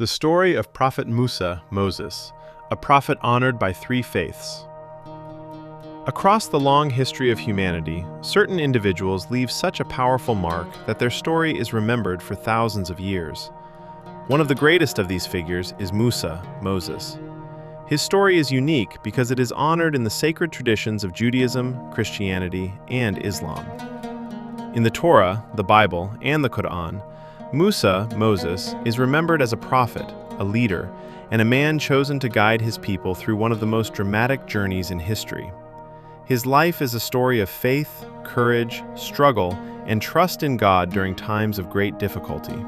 The story of Prophet Musa, Moses, a prophet honored by three faiths. Across the long history of humanity, certain individuals leave such a powerful mark that their story is remembered for thousands of years. One of the greatest of these figures is Musa, Moses. His story is unique because it is honored in the sacred traditions of Judaism, Christianity, and Islam. In the Torah, the Bible, and the Quran, Musa, Moses, is remembered as a prophet, a leader, and a man chosen to guide his people through one of the most dramatic journeys in history. His life is a story of faith, courage, struggle, and trust in God during times of great difficulty.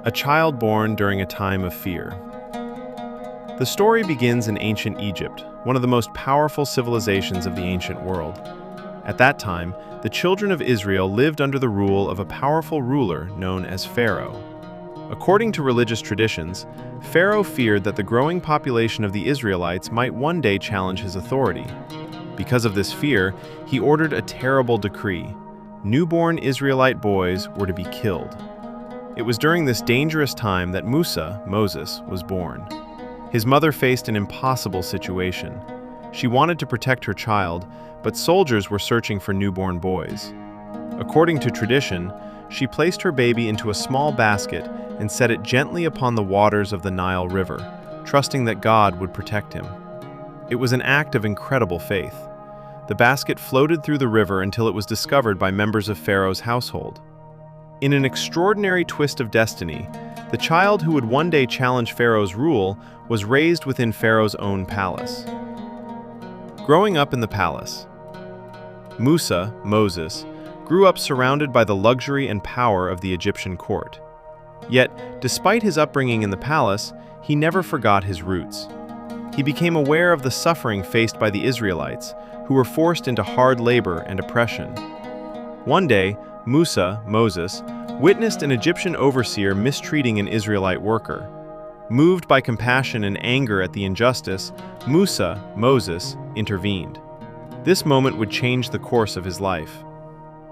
A child born during a time of fear. The story begins in ancient Egypt, one of the most powerful civilizations of the ancient world. At that time, the children of Israel lived under the rule of a powerful ruler known as Pharaoh. According to religious traditions, Pharaoh feared that the growing population of the Israelites might one day challenge his authority. Because of this fear, he ordered a terrible decree. Newborn Israelite boys were to be killed. It was during this dangerous time that Musa, Moses, was born. His mother faced an impossible situation. She wanted to protect her child, but soldiers were searching for newborn boys. According to tradition, she placed her baby into a small basket and set it gently upon the waters of the Nile River, trusting that God would protect him. It was an act of incredible faith. The basket floated through the river until it was discovered by members of Pharaoh's household. In an extraordinary twist of destiny, the child who would one day challenge Pharaoh's rule was raised within Pharaoh's own palace. Growing up in the palace, Musa, Moses, grew up surrounded by the luxury and power of the Egyptian court. Yet, despite his upbringing in the palace, he never forgot his roots. He became aware of the suffering faced by the Israelites, who were forced into hard labor and oppression. One day, Musa, Moses, witnessed an Egyptian overseer mistreating an Israelite worker. Moved by compassion and anger at the injustice, Musa, Moses, intervened. This moment would change the course of his life.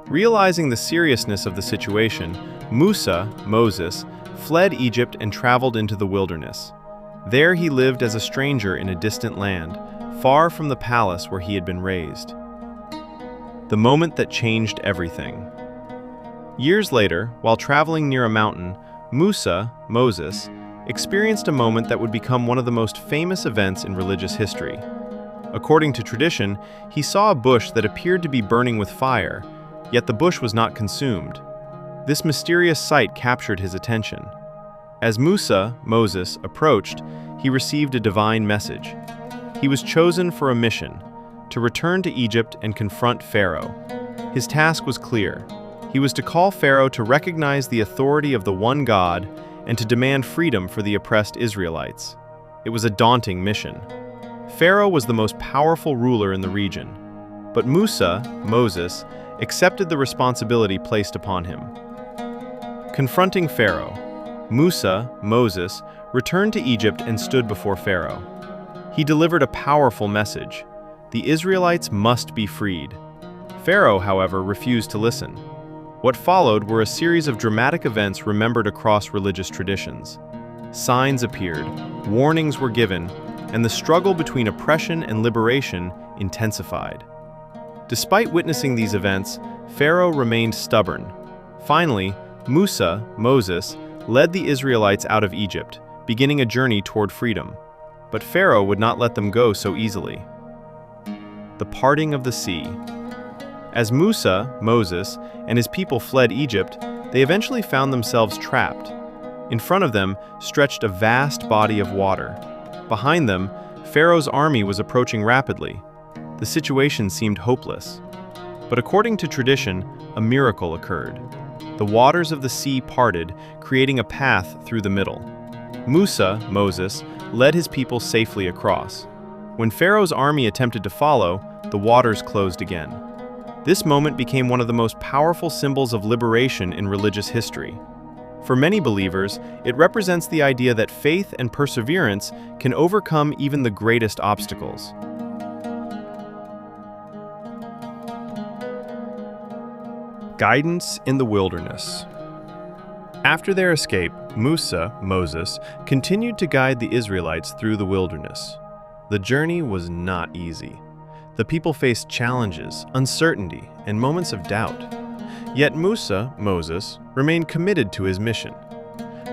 Realizing the seriousness of the situation, Musa, Moses, fled Egypt and traveled into the wilderness. There he lived as a stranger in a distant land, far from the palace where he had been raised. The moment that changed everything. Years later, while traveling near a mountain, Musa, Moses, experienced a moment that would become one of the most famous events in religious history. According to tradition, he saw a bush that appeared to be burning with fire, yet the bush was not consumed. This mysterious sight captured his attention. As Musa, Moses, approached, he received a divine message. He was chosen for a mission, to return to Egypt and confront Pharaoh. His task was clear. He was to call Pharaoh to recognize the authority of the one God and to demand freedom for the oppressed Israelites. It was a daunting mission. Pharaoh was the most powerful ruler in the region, but Musa, Moses, accepted the responsibility placed upon him. Confronting Pharaoh, Musa, Moses, returned to Egypt and stood before Pharaoh. He delivered a powerful message. The Israelites must be freed. Pharaoh, however, refused to listen. What followed were a series of dramatic events remembered across religious traditions. Signs appeared, warnings were given, and the struggle between oppression and liberation intensified. Despite witnessing these events, Pharaoh remained stubborn. Finally, Musa, Moses, led the Israelites out of Egypt, beginning a journey toward freedom. But Pharaoh would not let them go so easily. The parting of the sea. As Musa, Moses, and his people fled Egypt, they eventually found themselves trapped. In front of them stretched a vast body of water. Behind them, Pharaoh's army was approaching rapidly. The situation seemed hopeless. But according to tradition, a miracle occurred. The waters of the sea parted, creating a path through the middle. Musa, Moses, led his people safely across. When Pharaoh's army attempted to follow, the waters closed again. This moment became one of the most powerful symbols of liberation in religious history. For many believers, it represents the idea that faith and perseverance can overcome even the greatest obstacles. Guidance in the wilderness. After their escape, Musa, Moses, continued to guide the Israelites through the wilderness. The journey was not easy. The people faced challenges, uncertainty, and moments of doubt. Yet Musa, Moses, remained committed to his mission.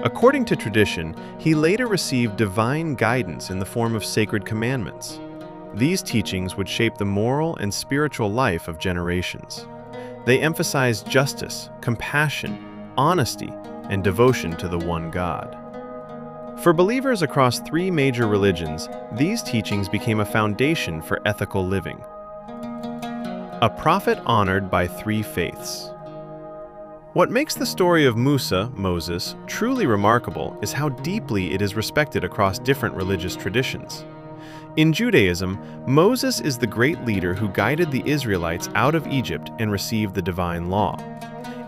According to tradition, he later received divine guidance in the form of sacred commandments. These teachings would shape the moral and spiritual life of generations. They emphasized justice, compassion, honesty, and devotion to the one God. For believers across three major religions, these teachings became a foundation for ethical living. A prophet honored by three faiths. What makes the story of Musa, Moses, truly remarkable is how deeply it is respected across different religious traditions. In Judaism, Moses is the great leader who guided the Israelites out of Egypt and received the divine law.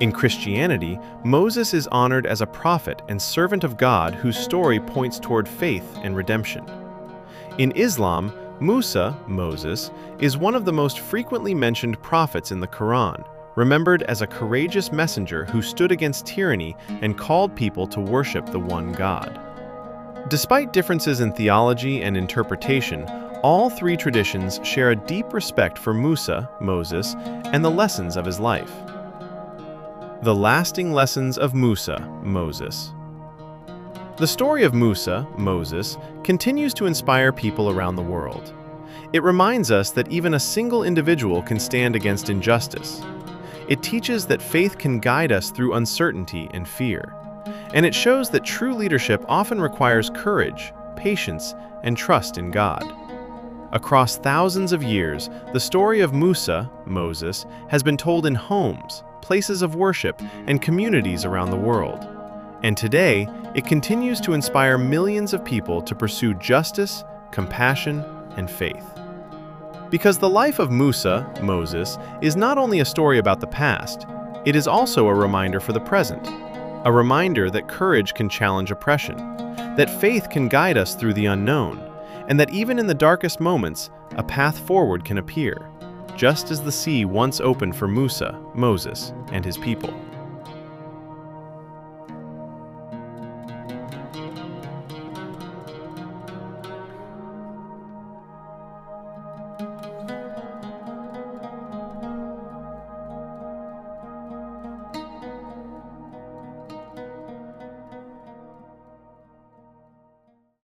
In Christianity, Moses is honored as a prophet and servant of God whose story points toward faith and redemption. In Islam, Musa, Moses, is one of the most frequently mentioned prophets in the Quran, remembered as a courageous messenger who stood against tyranny and called people to worship the one God. Despite differences in theology and interpretation, all three traditions share a deep respect for Musa, Moses, and the lessons of his life. The lasting lessons of Musa, Moses. The story of Musa, Moses, continues to inspire people around the world. It reminds us that even a single individual can stand against injustice. It teaches that faith can guide us through uncertainty and fear. And it shows that true leadership often requires courage, patience, and trust in God. Across thousands of years, the story of Musa, Moses, has been told in homes, places of worship, and communities around the world. And today, it continues to inspire millions of people to pursue justice, compassion, and faith. Because the life of Musa, Moses, is not only a story about the past, it is also a reminder for the present. A reminder that courage can challenge oppression, that faith can guide us through the unknown, and that even in the darkest moments, a path forward can appear, just as the sea once opened for Musa, Moses, and his people.